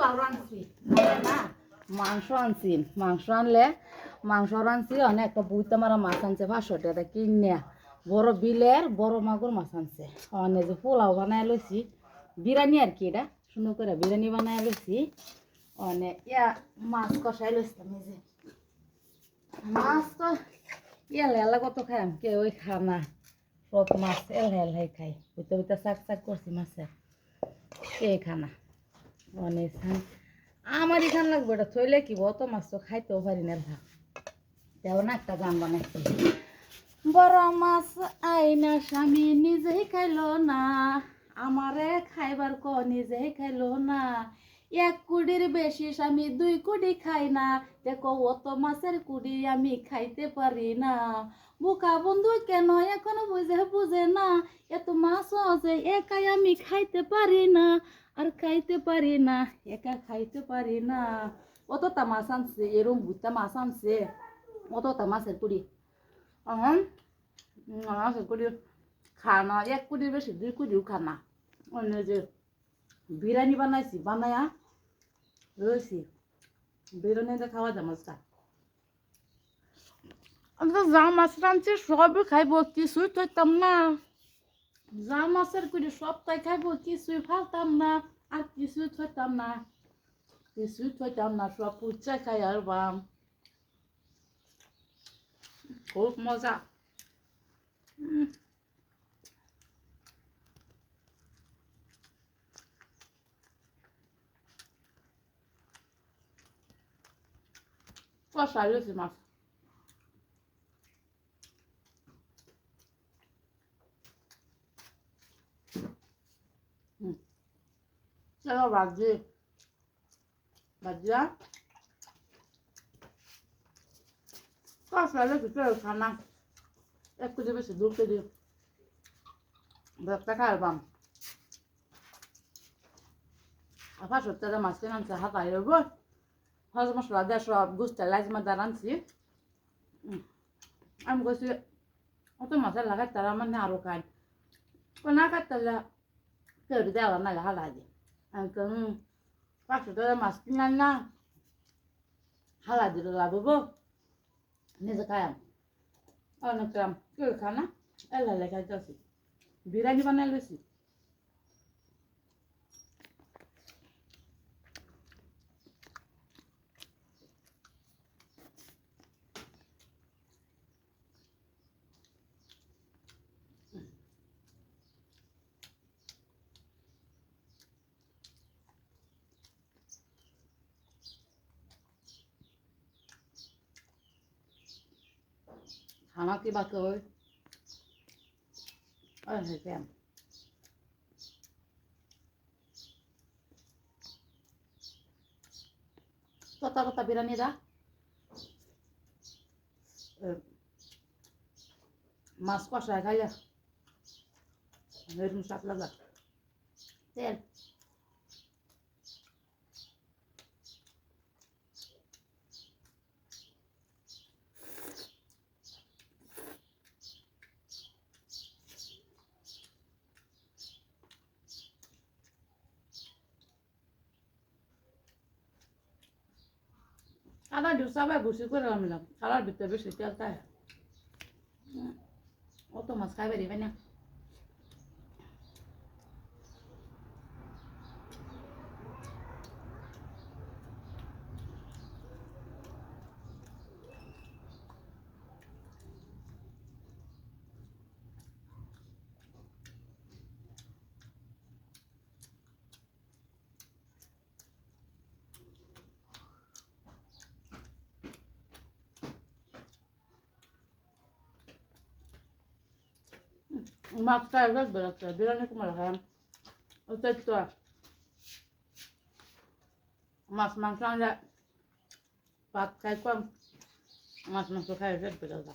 পোলাও রাঁধছি না মাংস আনছি মাংস আনলে মাংস রাঁধছি অনেক একটা বুইতে মারা মাছ আনছে 500 টাকা কিনে বড় বিলের বড় মাগুর মাছ আনছে অনেক যে পোলাও বানায় লইছি বিরিয়ানি আর কি এটা সুন্দর করে বিরিয়ানি বানায় লইছি অনেক ইয়া মাছ কষাই লইছিলাম এই যে মাছ তো এলা এলা কত খাই কে ওই খানা সব মাছ এলা এলাই খাই বুঝতে বুঝতে শাক শাক করছি মাছের কে খানা অনেক আমার এখান লাগবে এটা থইলে কি অত মাছ তো খাইতেও পারি না ভাত তেও না একটা গান বানাইছি বড় মাছ আইনা স্বামী নিজেই খাইলো না আমারে খাইবার ক নিজেই খাইলো না 1 কুডির বেশি স্বামী 2 কুডি খাই না দেখো অত মাছের কুডি আমি খাইতে পারি না বুকা বন্ধু কেন এখন বুঝে না এত মাছ আছে একাই আমি খাইতে পারি না আর খাইতে পারি না একা খাইতে পারি না অতটা মাছ আনছে এরম বুঝতে মাছ আনছে অতটা মাছের কুড়ি মাছের কুড়ি খানা 1 কুড়ির বেশি 2 কুড়িও খানা অন্য যে বিরিয়ানি বানাইছি বানায়া রয়েছি বিরিয়ানিতে খাওয়া যায় মাছটা আমি তো যা মাছ রাঁধছি সবই খাইব কিছুই থাকতাম না যা মাছের কুড়ি সবটাই খাইব কিছুই ফালতাম না আর কিছুই থাকতাম না কিছুই থাকতাম না সব পুচ্চা খাই আর বাম খুব মজা কষাই রয়েছে মাছ চলো ভাজিয়া কষাই রয়েছে চলো খানা 1 কেজি বেশি 2 কেজি একটা খাই বাম আর 500 টাকা মাছ কিনে আনছে হাতাই রইব হজ মশলা দিয়ে সব গুছতে লাইজমা দিয়ে রাঁধছি আমি কইছি অত মাছের লাগাই তারা মানে আরো খাই না খাইতে কেউ দেওয়া নাহলে হালাই দিই আমি তো 500 টাকা মাছ কিনে না হালাই দিলে লাগবো নিজে খাই অনেক কেউ খানা এলা লেখাই যাচ্ছি বিরিয়ানি বানাই লইছি খানা কি বাকি ওই হ্যাঁ কথা কথা বিরিয়ানি দা মাছ কষায় খাইলে এরকম স্বাদ লাগা তেল কালার দিও সবাই বসে করে আনলাম কালার ভিতরে বেশি তেল তাই অত মাছ খাইবে দিবে না মাছটা এবার বেরোচ্ছে বিরিয়ানি তোমার খাম ওটাই তো মাছ মাংস আনলে ভাত খাই কম মাছ মাংস খাই এবার বেরোচ্ছে